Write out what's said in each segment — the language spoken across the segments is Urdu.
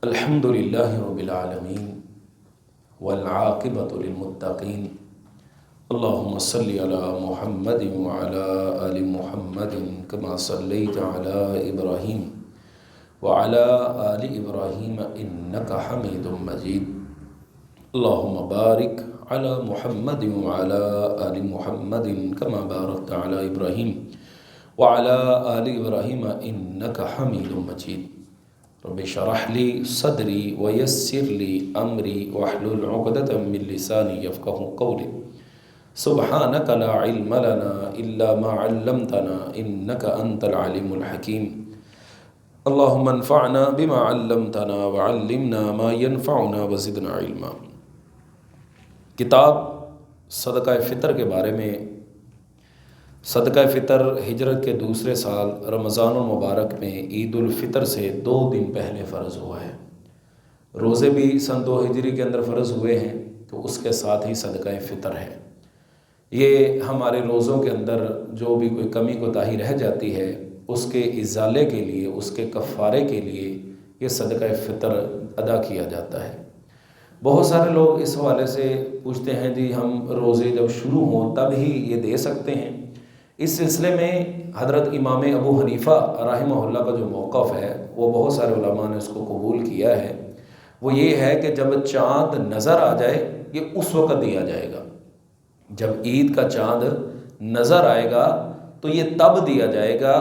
الحمدللہ رب العالمین والعاقبۃ للمتقین اللہم صلی علی محمد وعلی آل محمد کما صلیت علی ابراہیم وعلی آل ابراہیم انک حمید مجید اللہم بارک علی محمد وعلی آل محمد کما بارکت علی ابراہیم وعلی آل ابراہیم انک حمید مجید رب اشرح لی صدری ویسر لی امری واحلل عقدۃ من لسانی یفقہوا قولی سبحانک لا علم لنا الا ما علمتنا انک انت العلیم الحکیم اللہم انفعنا بما علمتنا وعلمنا ما ينفعنا وزدنا علما۔ کتاب صدقہ فطر کے بارے میں۔ صدقہ فطر ہجرت کے دوسرے سال رمضان المبارک میں عید الفطر سے 2 دن پہلے فرض ہوا ہے۔ روزے بھی سن 2 ہجری کے اندر فرض ہوئے ہیں، تو اس کے ساتھ ہی صدقہ فطر ہے۔ یہ ہمارے روزوں کے اندر جو بھی کوئی کمی کوتاہی رہ جاتی ہے، اس کے ازالے کے لیے، اس کے کفارے کے لیے یہ صدقہ فطر ادا کیا جاتا ہے۔ بہت سارے لوگ اس حوالے سے پوچھتے ہیں جی ہم روزے جب شروع ہوں تب ہی یہ دے سکتے ہیں؟ اس سلسلے میں حضرت امام ابو حنیفہ رحمہ اللہ کا جو موقف ہے، وہ بہت سارے علماء نے اس کو قبول کیا ہے۔ وہ یہ ہے کہ جب چاند نظر آ جائے یہ اس وقت دیا جائے گا۔ جب عید کا چاند نظر آئے گا تو یہ تب دیا جائے گا۔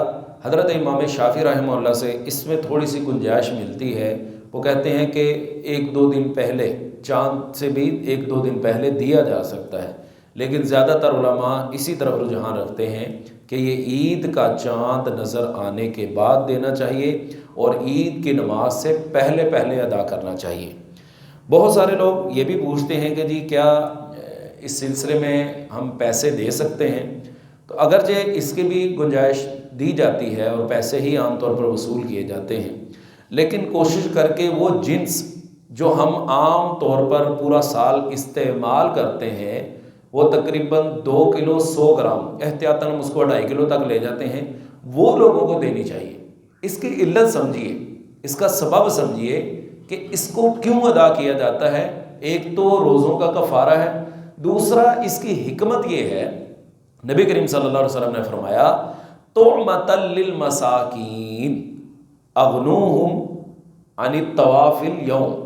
حضرت امام شافعی رحمہ اللہ سے اس میں تھوڑی سی گنجائش ملتی ہے۔ وہ کہتے ہیں کہ 1-2 دن پہلے، چاند سے بھی 1-2 دن پہلے دیا جا سکتا ہے، لیکن زیادہ تر علماء اسی طرف رجحان رکھتے ہیں کہ یہ عید کا چاند نظر آنے کے بعد دینا چاہیے اور عید کی نماز سے پہلے ادا کرنا چاہیے۔ بہت سارے لوگ یہ بھی پوچھتے ہیں کہ جی کیا اس سلسلے میں ہم پیسے دے سکتے ہیں؟ تو اگرچہ اس کی بھی گنجائش دی جاتی ہے اور پیسے ہی عام طور پر وصول کیے جاتے ہیں، لیکن کوشش کر کے وہ جنس جو ہم عام طور پر پورا سال استعمال کرتے ہیں، وہ تقریباً 2 کلو 100 گرام، احتیاطاً ہم اس کو 2.5 کلو تک لے جاتے ہیں، وہ لوگوں کو دینی چاہیے۔ اس کی علت سمجھیے، اس کا سبب سمجھیے کہ اس کو کیوں ادا کیا جاتا ہے۔ ایک تو روزوں کا کفارہ ہے، دوسرا اس کی حکمت یہ ہے، نبی کریم صلی اللہ علیہ وسلم نے فرمایا طعمۃ للمساکین اغنوہم عن الطواف اليوم،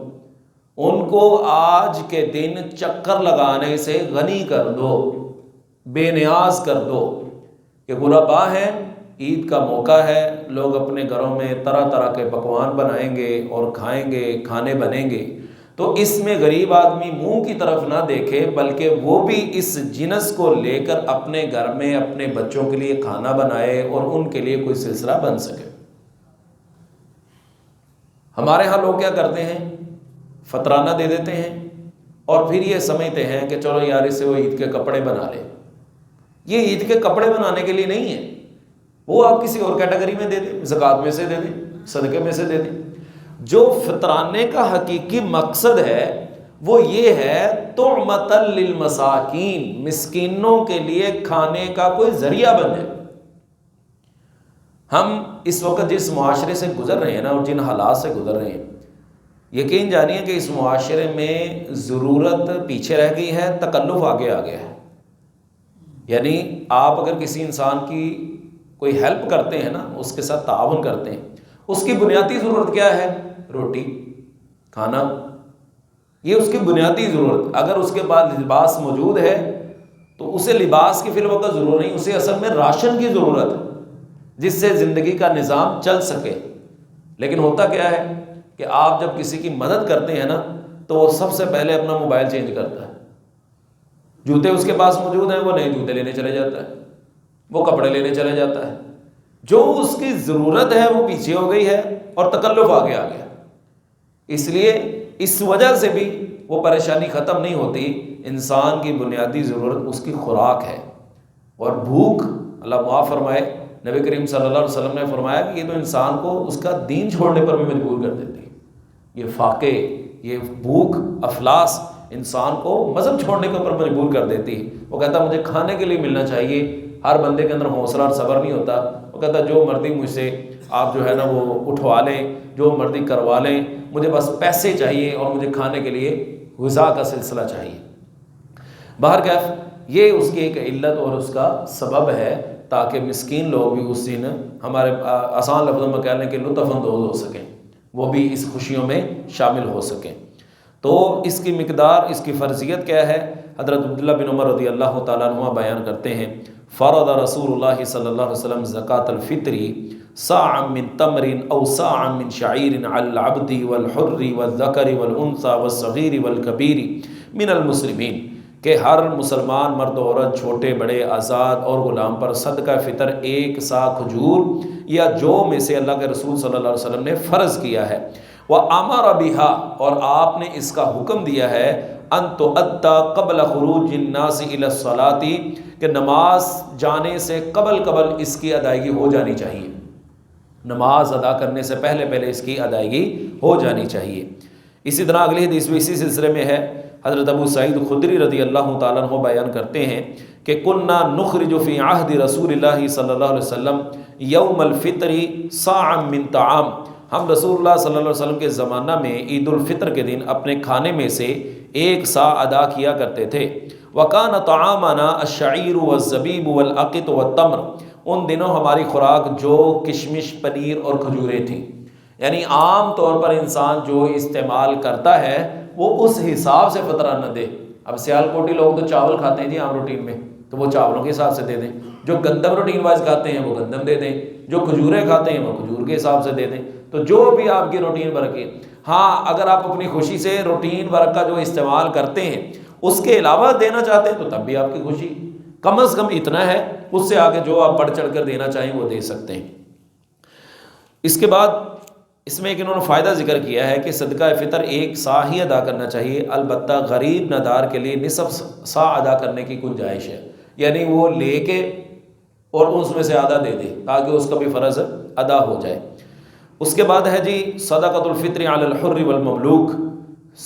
ان کو آج کے دن چکر لگانے سے غنی کر دو، بے نیاز کر دو۔ کہ غربا ہیں، عید کا موقع ہے، لوگ اپنے گھروں میں طرح طرح کے پکوان بنائیں گے اور کھائیں گے، کھانے بنیں گے، تو اس میں غریب آدمی منہ کی طرف نہ دیکھے، بلکہ وہ بھی اس جنس کو لے کر اپنے گھر میں اپنے بچوں کے لیے کھانا بنائے اور ان کے لیے کوئی سلسلہ بن سکے۔ ہمارے ہاں لوگ کیا کرتے ہیں، فطرانہ دے دیتے ہیں اور پھر یہ سمجھتے ہیں کہ چلو یار اس سے وہ عید کے کپڑے بنا لے۔ یہ عید کے کپڑے بنانے کے لیے نہیں ہے، وہ آپ کسی اور کیٹیگری میں دے دیں، زکوٰۃ میں سے دے دیں، صدقے میں سے دے دیں۔ جو فطرانے کا حقیقی مقصد ہے وہ یہ ہے طعمۃ للمساکین، مسکینوں کے لیے کھانے کا کوئی ذریعہ بن جائے۔ ہم اس وقت جس معاشرے سے گزر رہے ہیں نا، اور جن حالات سے گزر رہے ہیں، یقین جانیے کہ اس معاشرے میں ضرورت پیچھے رہ گئی ہے، تکلف آگے آ گیا ہے۔ یعنی آپ اگر کسی انسان کی کوئی ہیلپ کرتے ہیں نا، اس کے ساتھ تعاون کرتے ہیں، اس کی بنیادی ضرورت کیا ہے؟ روٹی، کھانا، یہ اس کی بنیادی ضرورت۔ اگر اس کے بعد لباس موجود ہے تو اسے لباس کی فی الوقت ضرورت نہیں، اسے اصل میں راشن کی ضرورت ہے جس سے زندگی کا نظام چل سکے۔ لیکن ہوتا کیا ہے کہ آپ جب کسی کی مدد کرتے ہیں نا، تو وہ سب سے پہلے اپنا موبائل چینج کرتا ہے۔ جوتے اس کے پاس موجود ہیں، وہ نئے جوتے لینے چلے جاتا ہے، وہ کپڑے لینے چلے جاتا ہے۔ جو اس کی ضرورت ہے وہ پیچھے ہو گئی ہے اور تکلف آگے آ گیا۔ اس لیے اس وجہ سے بھی وہ پریشانی ختم نہیں ہوتی۔ انسان کی بنیادی ضرورت اس کی خوراک ہے، اور بھوک، اللہ معاف فرمائے، نبی کریم صلی اللہ علیہ وسلم نے فرمایا کہ یہ تو انسان کو اس کا دین چھوڑنے پر بھی مجبور کر دیتی ہے۔ یہ فاقے، یہ بھوک، افلاس انسان کو مذہب چھوڑنے کے اوپر مجبور کر دیتی ہے۔ وہ کہتا مجھے کھانے کے لیے ملنا چاہیے۔ ہر بندے کے اندر حوصلہ اور صبر نہیں ہوتا۔ وہ کہتا جو مرضی مجھ سے آپ جو ہے نا وہ اٹھوا لیں، جو مرضی کروا لیں، مجھے بس پیسے چاہیے اور مجھے کھانے کے لیے غذا کا سلسلہ چاہیے۔ بہرکیف یہ اس کی ایک علت اور اس کا سبب ہے تاکہ مسکین لوگ بھی اس دن ہمارے آسان لفظوں میں کہنے کے لطف اندوز ہو سکیں، وہ بھی اس خوشیوں میں شامل ہو سکیں۔ تو اس کی مقدار، اس کی فرضیت کیا ہے؟ حضرت عبداللہ بن عمر رضی اللہ تعالیٰ عنہ بیان کرتے ہیں، فرض رسول اللہ صلی اللہ علیہ وسلم زکاة الفطری صاعا من تمر او صاعا من شعیر علی العبد والحر والذکر والانثى والصغیر والکبیر من المسلمین، کہ ہر مسلمان مرد و عورت، چھوٹے بڑے، آزاد اور غلام پر صدقہ فطر 1 سا کھجور یا جو میں سے اللہ کے رسول صلی اللہ علیہ وسلم نے فرض کیا ہے۔ وَأَمَرَ بِهَا، اور آپ نے اس کا حکم دیا ہے، أَن تُؤَدَّى قَبْلَ خُرُوجِ النَّاسِ إِلَى الصَّلَاةِ، کہ نماز جانے سے قبل اس کی ادائیگی ہو جانی چاہیے، نماز ادا کرنے سے پہلے اس کی ادائیگی ہو جانی چاہیے۔ اسی طرح اگلی حدیث بھی اسی سلسلے میں ہے، حضرت ابو سعید خدری رضی اللہ تعالیٰ عنہ بیان کرتے ہیں کہ کنا نخرج فی عہد رسول اللہ صلی اللہ علیہ وسلم یوم الفطر صاعا من طعام، ہم رسول اللہ صلی اللہ علیہ وسلم کے زمانہ میں عید الفطر کے دن اپنے کھانے میں سے 1 سا ادا کیا کرتے تھے۔ وَكَانَ طَعَامَنَا الشَّعِيرُ وَالزَّبِيبُ وَالْعَقِطُ وَالتَّمْرُ، ان دنوں ہماری خوراک جو کشمش، پنیر اور کھجوریں تھیں، یعنی عام طور پر انسان جو استعمال کرتا ہے وہ اس حساب سے فطرہ نہ دے۔ اب سیال کوٹی لوگ تو چاول کھاتے ہیں جی عام روٹین میں، تو وہ چاولوں کے حساب سے دے دیں، جو گندم روٹین وائز کھاتے ہیں وہ گندم دے دیں، جو کھجوریں کھاتے ہیں وہ کھجور کے حساب سے دے دیں، تو جو بھی آپ کی روٹین ورک ہے۔ ہاں اگر آپ اپنی خوشی سے روٹین ورک کا جو استعمال کرتے ہیں اس کے علاوہ دینا چاہتے ہیں تو تب بھی آپ کی خوشی، کم از کم اتنا ہے، اس سے آگے جو آپ بڑھ چڑھ کر دینا چاہیں وہ دے سکتے ہیں۔ اس کے بعد اس میں ایک انہوں نے فائدہ ذکر کیا ہے کہ صدقہ فطر 1 سا ہی ادا کرنا چاہیے، البتہ غریب ندار کے لیے نصف سا ادا کرنے کی گنجائش ہے، یعنی وہ لے کے اور اس میں سے آدھا دے دے تاکہ اس کا بھی فرض ادا ہو جائے۔ اس کے بعد ہے جی صدقۃ الفطر علی الحر والمملوک،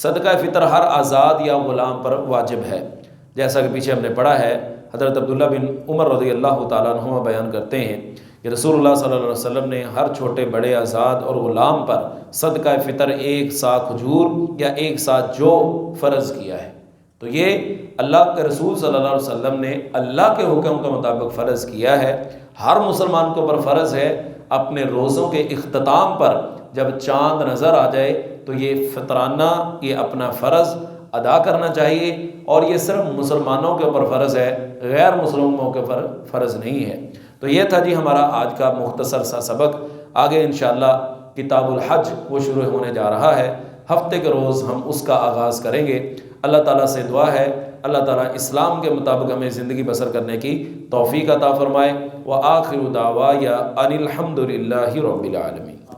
صدقہ فطر ہر آزاد یا غلام پر واجب ہے، جیسا کہ پیچھے ہم نے پڑھا ہے۔ حضرت عبداللہ بن عمر رضی اللہ تعالیٰ عنہ بیان کرتے ہیں کہ رسول اللہ صلی اللہ علیہ وسلم نے ہر چھوٹے بڑے، آزاد اور غلام پر صدقہ فطر 1 سا کھجور یا 1 سا جو فرض کیا ہے۔ تو یہ اللہ کے رسول صلی اللہ علیہ وسلم نے اللہ کے حکم کے مطابق فرض کیا ہے۔ ہر مسلمان کو پر فرض ہے اپنے روزوں کے اختتام پر جب چاند نظر آ جائے تو یہ فطرانہ یہ اپنا فرض ادا کرنا چاہیے، اور یہ صرف مسلمانوں کے اوپر فرض ہے، غیر مسلموں کے اوپر فرض نہیں ہے۔ تو یہ تھا جی ہمارا آج کا مختصر سا سبق۔ آگے انشاءاللہ کتاب الحج وہ شروع ہونے جا رہا ہے، ہفتے کے روز ہم اس کا آغاز کریں گے۔ اللہ تعالیٰ سے دعا ہے اللہ تعالیٰ اسلام کے مطابق ہمیں زندگی بسر کرنے کی توفیق عطا فرمائے۔ وآخر دعوایا ان الحمد للہ رب العالمین۔